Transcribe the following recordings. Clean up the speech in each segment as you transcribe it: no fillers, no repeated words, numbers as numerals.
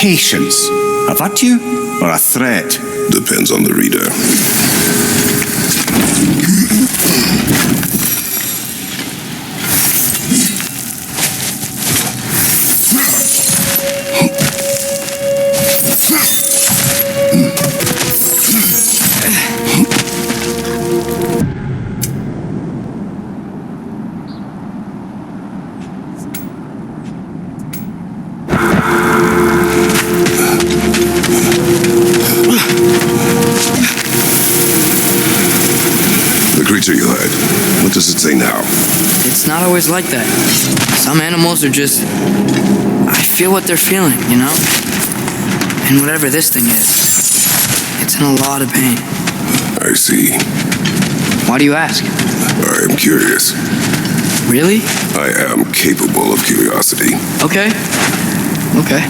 Patience. A virtue or a threat? Depends on the reader. Creature you heard. What does it say now? It's not always like that. Some animals are just... I feel what they're feeling, you know? And whatever this thing is, it's in a lot of pain. I see. Why do you ask? I am curious. Really? I am capable of curiosity. Okay. Okay.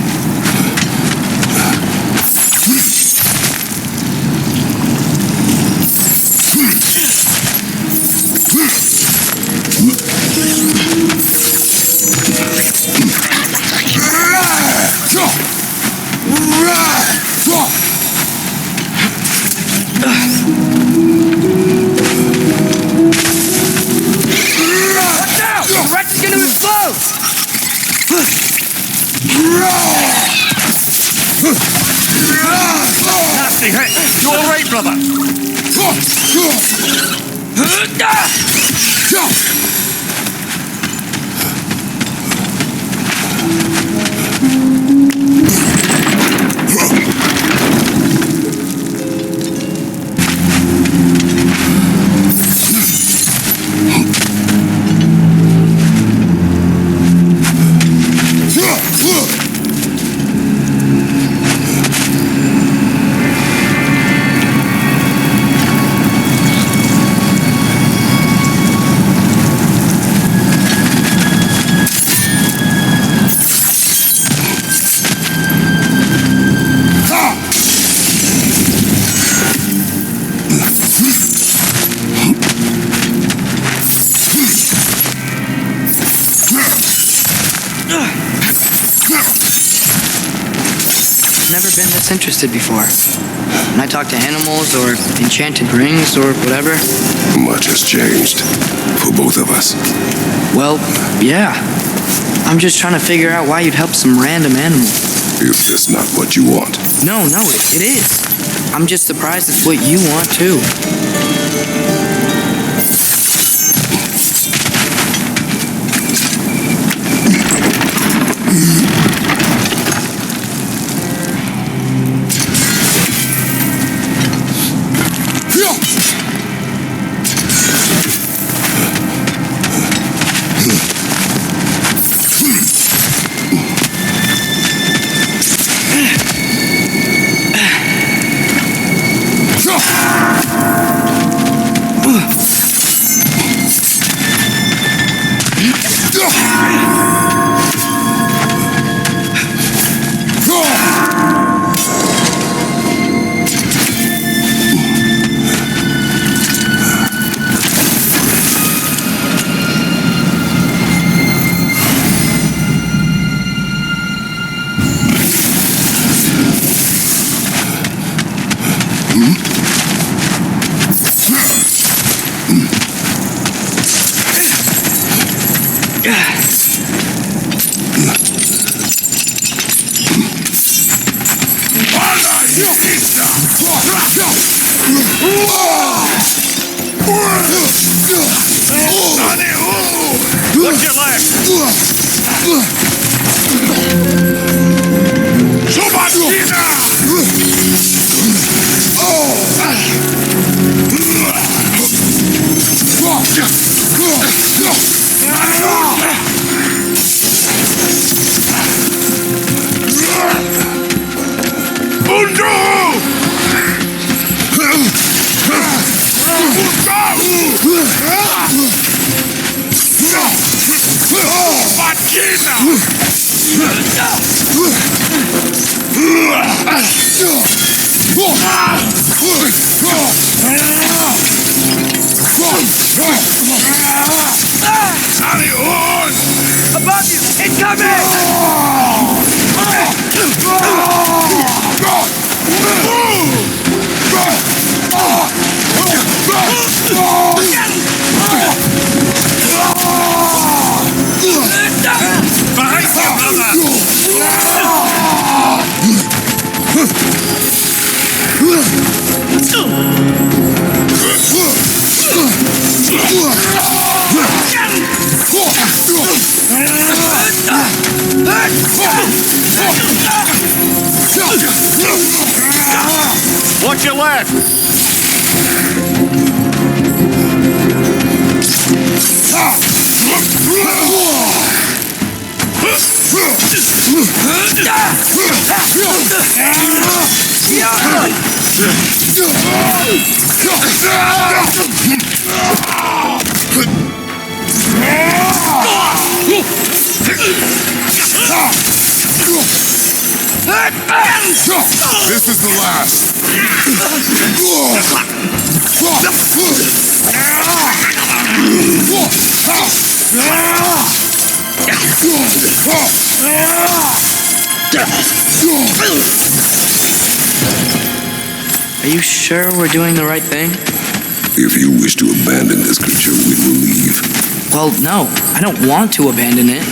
Nasty hit! You alright, brother? Never been this interested before. When I talk to animals or enchanted rings or whatever. Much has changed. For both of us. Well, yeah. I'm just trying to figure out why you'd help some random animal. Is this not what you want? No, it is. I'm just surprised it's what you want too. Look your left! Subatina! Above you! Incoming! Behind you, brother! Watch your left! This is the last. Are you sure we're doing the right thing? If you wish to abandon this creature, we will leave. Well, no, I don't want to abandon it.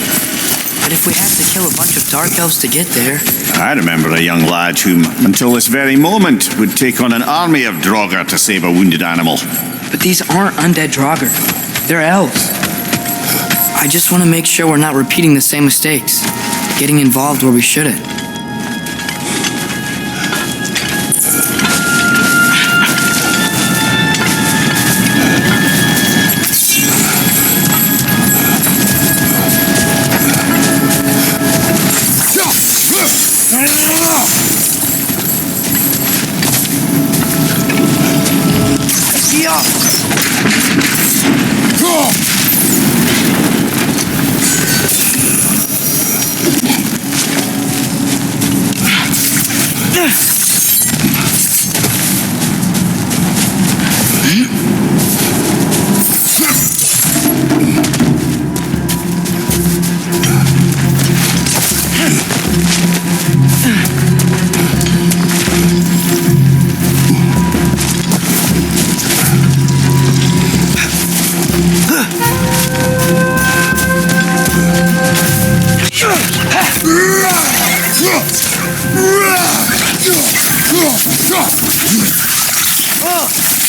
But if we have to kill a bunch of Dark Elves to get there... I remember a young lad whom, until this very moment, would take on an army of Draugr to save a wounded animal. But these aren't undead Draugr. They're elves. I just want to make sure we're not repeating the same mistakes. Getting involved where we shouldn't.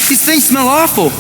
These things smell awful.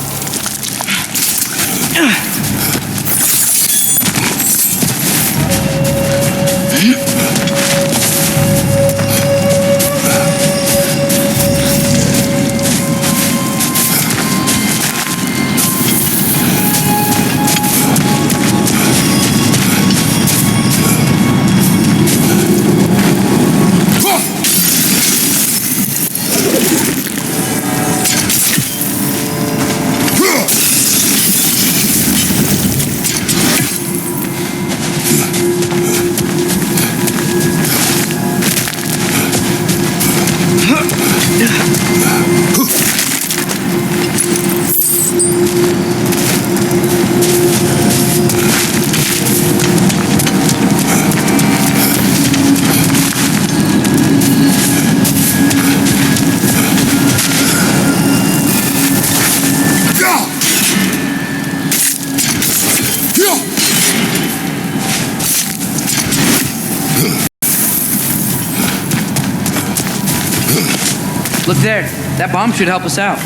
Look there. That bomb should help us out.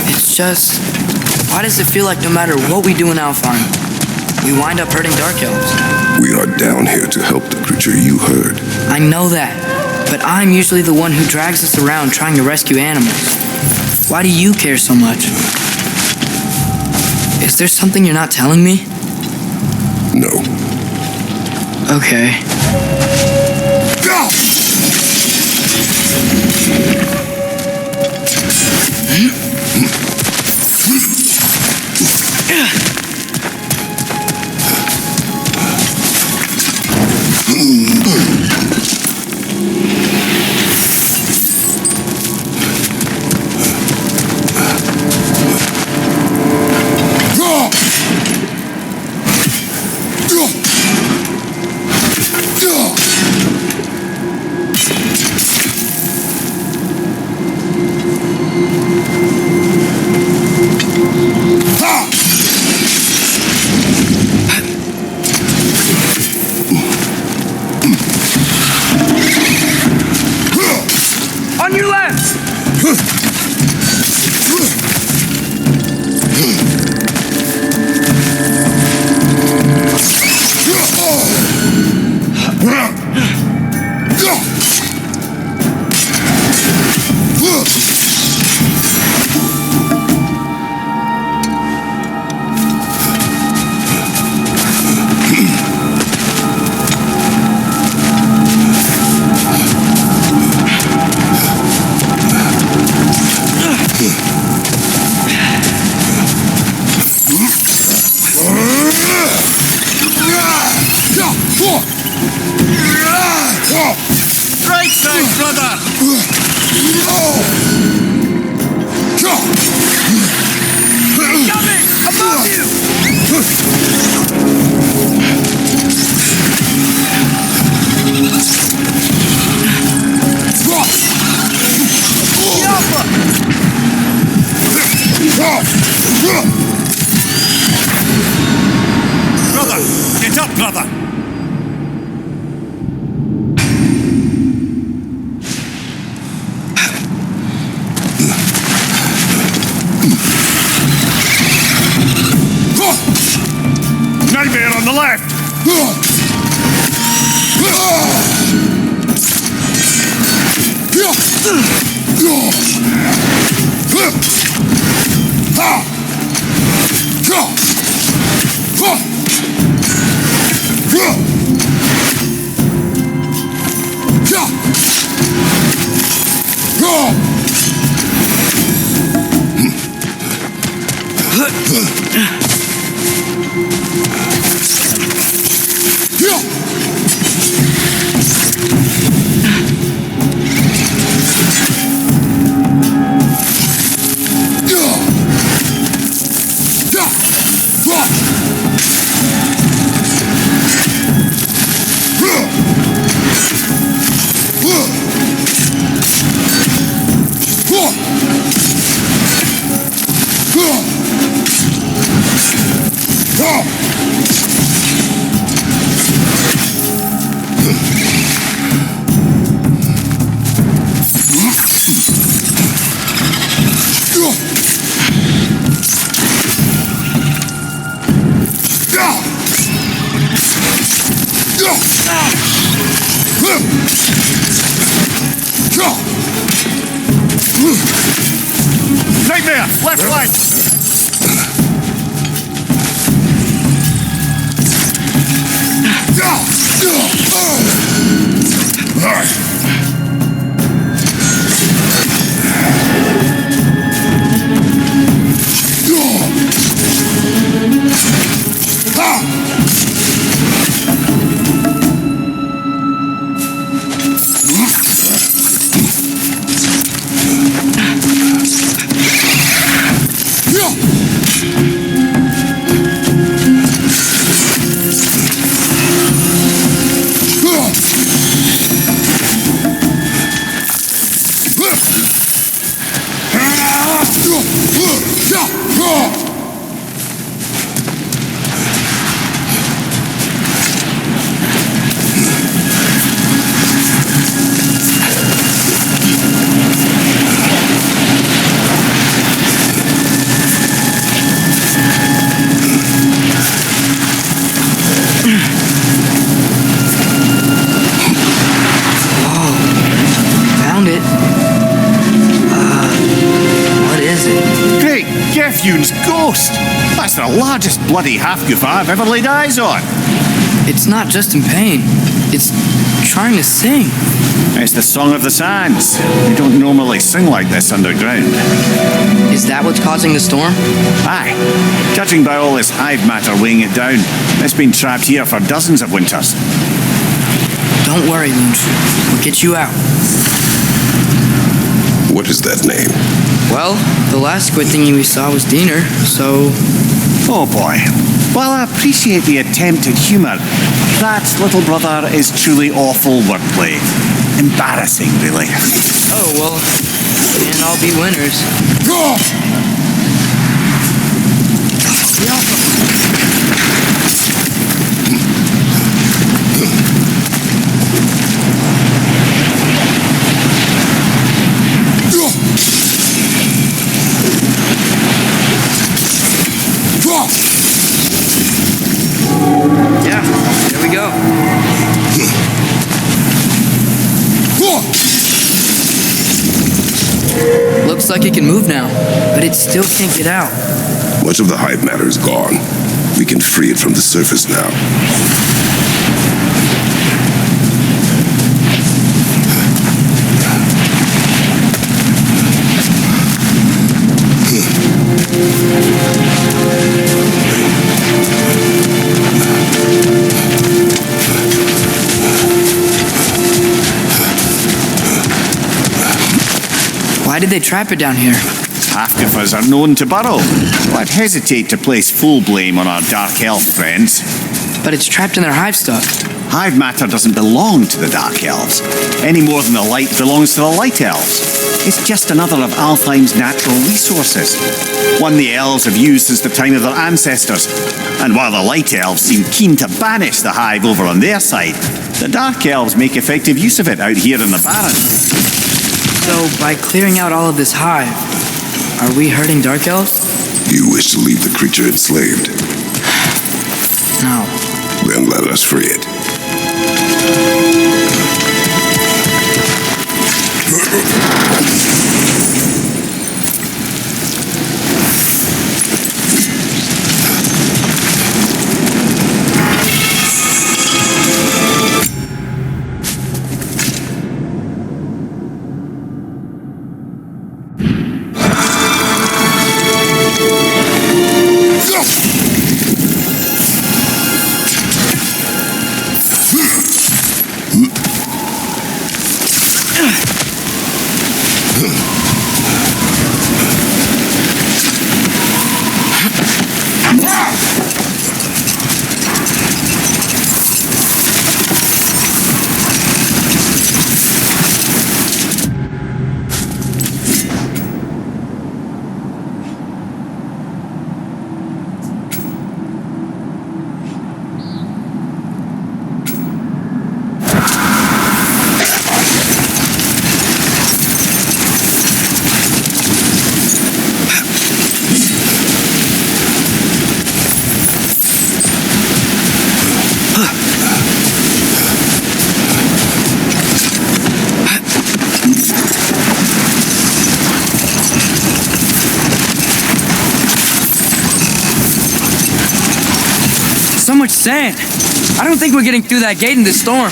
It's just... why does it feel like no matter what we do in Alfheim, we wind up hurting Dark Elves? We are down here to help the creature you heard. I know that, but I'm usually the one who drags us around trying to rescue animals. Why do you care so much? Is there something you're not telling me? No. Okay. Coming! Above you! Brother! Get up, brother! Nightmare on the left! Nightmare! Left flank! Found it. What is it? Great Gefjon's ghost! That's the largest bloody half-goof I've ever laid eyes on. It's not just in pain. It's trying to sing. It's the Song of the Sands. We don't normally sing like this underground. Is that what's causing the storm? Aye. Judging by all this hive matter weighing it down, it's been trapped here for dozens of winters. Don't worry, Loons. We'll get you out. What is that name? Well, the last squid thingy we saw was Diener, so... Oh boy. While I appreciate the attempt at humour, that, little brother, is truly awful wordplay. Embarrassing, really. Oh, well, can't all be winners. Yeah, there we go. Looks like it can move now, but it still can't get out. Much of the hive matter is gone. We can free it from the surface now. did they trap it down here? Half-Gifas are known to burrow. Well, I'd hesitate to place full blame on our Dark Elf friends. But it's trapped in their hive stuff. Hive matter doesn't belong to the Dark Elves, any more than the light belongs to the Light Elves. It's just another of Alfheim's natural resources, one the Elves have used since the time of their ancestors. And while the Light Elves seem keen to banish the Hive over on their side, the Dark Elves make effective use of it out here in the Barrens. So, by clearing out all of this hive, are we hurting Dark Elves? You wish to leave the creature enslaved? No. Then let us free it. So much sand. I don't think we're getting through that gate in this storm.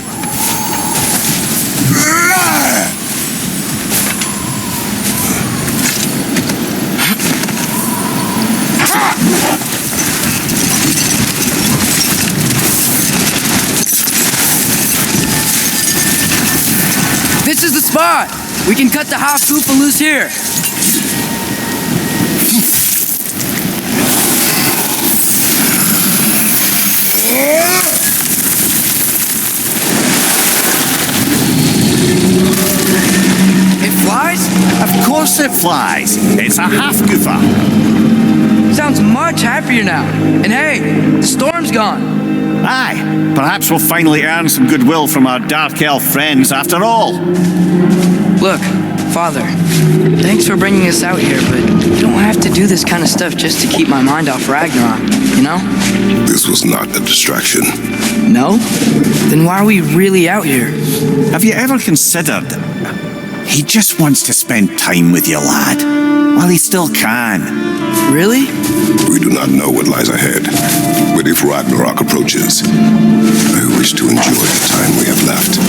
This is the spot. We can cut the half-Goofa loose here. It flies? Of course it flies. It's a half-Goofa. Sounds much happier now. And hey, the storm's gone. Aye, perhaps we'll finally earn some goodwill from our Dark Elf friends after all. Look, Father, thanks for bringing us out here, but you don't have to do this kind of stuff just to keep my mind off Ragnarok, you know? This was not a distraction. No? Then why are we really out here? Have you ever considered he just wants to spend time with you, lad, while he still can? Really? We do not know what lies ahead, but if Ragnarok approaches, I wish to enjoy the time we have left.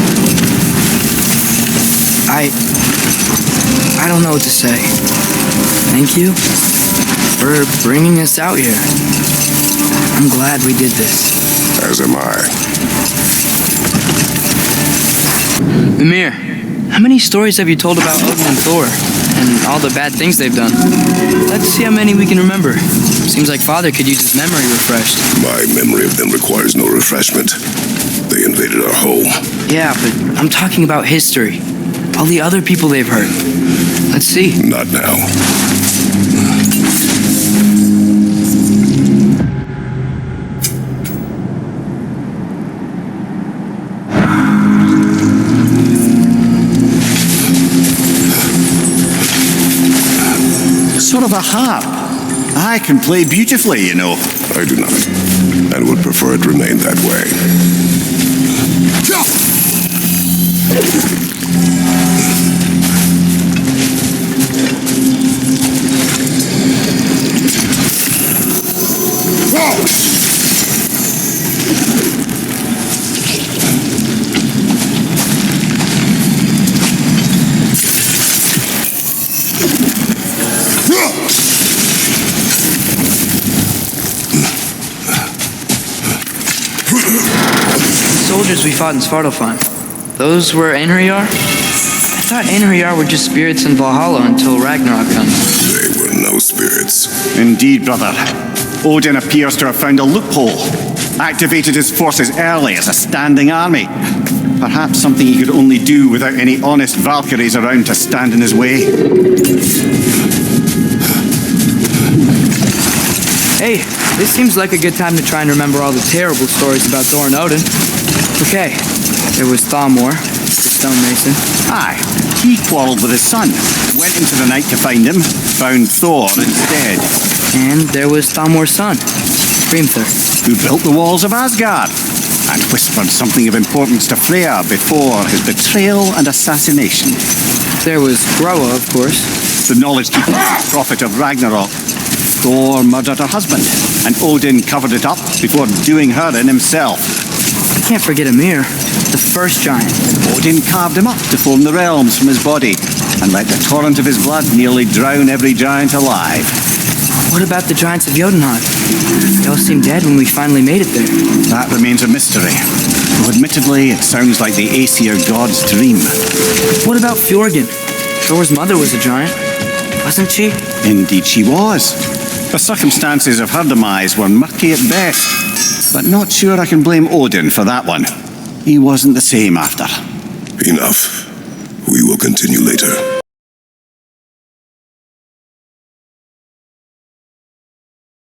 I don't know what to say. Thank you for bringing us out here. I'm glad we did this. As am I. Mimir, how many stories have you told about Odin and Thor and all the bad things they've done? Let's see how many we can remember. Seems like Father could use his memory refreshed. My memory of them requires no refreshment. They invaded our home. Yeah, but I'm talking about history. All the other people they've hurt. Let's see. Not now. Sort of a harp. I can play beautifully, you know. I do not, and would prefer it remain that way. Soldiers we fought in Svartalfheim. Those were Einherjar? thought Einherjar were just spirits in Valhalla until Ragnarok comes. They were no spirits. Indeed, brother. Odin appears to have found a loophole, activated his forces early as a standing army. Perhaps something he could only do without any honest Valkyries around to stand in his way. Hey, this seems like a good time to try and remember all the terrible stories about Thor and Odin. Okay, there was Thalmor, the stonemason. Aye, he quarrelled with his son, went into the night to find him, found Thor instead. And there was Thalmor's son, Hrimthur. Who built the walls of Asgard, and whispered something of importance to Freya before his betrayal and assassination. There was Groa, of course. The knowledge keeper, prophet of Ragnarok. Thor murdered her husband, and Odin covered it up before doing her in himself. I can't forget Ymir, the first giant. Odin carved him up to form the realms from his body, and let the torrent of his blood nearly drown every giant alive. What about the giants of Jotunheim? They all seemed dead when we finally made it there. That remains a mystery, though admittedly it sounds like the Aesir god's dream. What about Fjorgyn? Thor's mother was a giant, wasn't she? Indeed she was. The circumstances of her demise were murky at best, but not sure I can blame Odin for that one. He wasn't the same after. Enough. We will continue later.